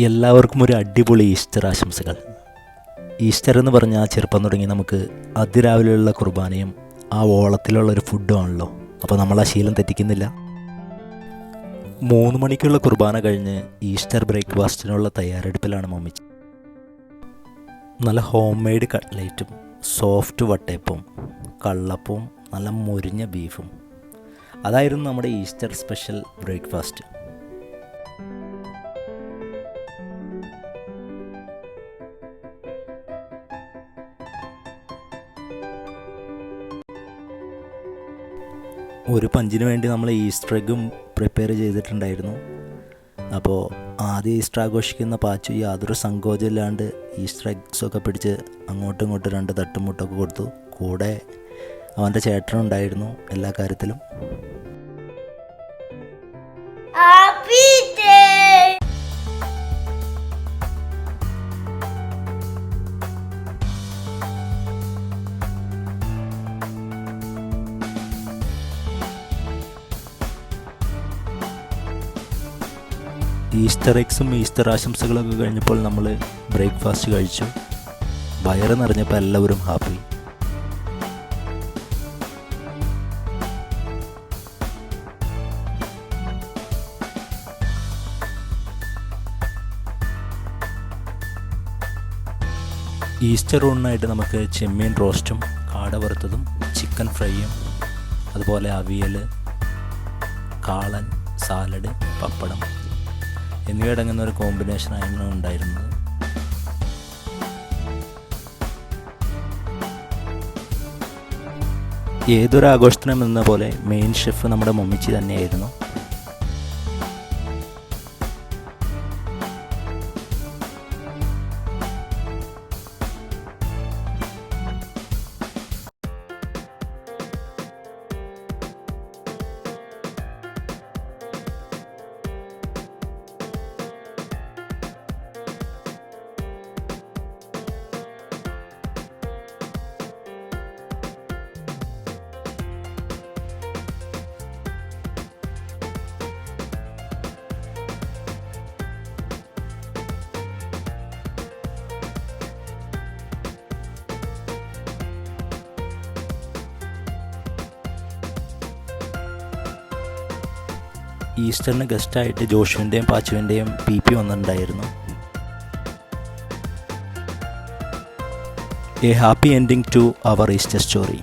എല്ലാവർക്കും ഒരു അടിപൊളി ഈസ്റ്റർ ആശംസകൾ. ഈസ്റ്റർ എന്ന് പറഞ്ഞാൽ ചെറുപ്പം തുടങ്ങി നമുക്ക് അതിരാവിലെയുള്ള കുർബാനയും ആ ഓളത്തിലുള്ള ഒരു ഫുഡും ആണല്ലോ. അപ്പോൾ നമ്മൾ ആ ശീലം തെറ്റിക്കുന്നില്ല. 3 മണിക്കുള്ള കുർബാന കഴിഞ്ഞ് ഈസ്റ്റർ ബ്രേക്ക്ഫാസ്റ്റിനുള്ള തയ്യാറെടുപ്പിലാണ് മമ്മി. നല്ല ഹോം മെയ്ഡ് കട്ട്ലേറ്റും സോഫ്റ്റ് വട്ടയപ്പവും കള്ളപ്പവും നല്ല മുരിഞ്ഞ ബീഫും. അതായിരുന്നു നമ്മുടെ ഈസ്റ്റർ സ്പെഷ്യൽ ബ്രേക്ക്ഫാസ്റ്റ്. ഒരു പഞ്ചിന് വേണ്ടി നമ്മൾ ഈസ്റ്റർ എഗ്ഗും പ്രിപ്പയർ ചെയ്തിട്ടുണ്ടായിരുന്നു. അപ്പോൾ ആദ്യം ഈസ്റ്റർ ആഘോഷിക്കുന്ന പാച്ചു യാതൊരു സങ്കോചമില്ലാണ്ട് ഈസ്റ്റർ എഗ്സൊക്കെ പിടിച്ച് അങ്ങോട്ടും ഇങ്ങോട്ടും 2 തട്ടുമുട്ടൊക്കെ കൊടുത്തു. കൂടെ അവൻ്റെ ചേട്ടനുണ്ടായിരുന്നു എല്ലാ കാര്യത്തിലും. ഈസ്റ്റർ എഗ്സും ഈസ്റ്റർ ആശംസകളൊക്കെ കഴിഞ്ഞപ്പോൾ നമ്മൾ ബ്രേക്ക്ഫാസ്റ്റ് കഴിച്ചു. വയറ് നിറഞ്ഞപ്പോൾ എല്ലാവരും ഹാപ്പി. ഈസ്റ്റർ ഊണിനായിട്ട് നമുക്ക് ചെമ്മീൻ റോസ്റ്റും കാട വറുത്തതും ചിക്കൻ ഫ്രൈയും അതുപോലെ അവിയൽ, കാളൻ, സാലഡ്, പപ്പടം എന്നിവയടങ്ങുന്ന ഒരു കോമ്പിനേഷനായിരുന്നു ഉണ്ടായിരുന്നത്. ഏതൊരു ആഘോഷത്തിനും എന്ന പോലെ മെയിൻ ഷെഫ് നമ്മുടെ മമ്മിച്ചി തന്നെയായിരുന്നു. ഈസ്റ്ററിന് ഗസ്റ്റായിട്ട് ജോഷുവിൻ്റെയും പാച്ചുവിൻ്റെയും PP വന്നിട്ടുണ്ടായിരുന്നു. A happy ending to our Easter story.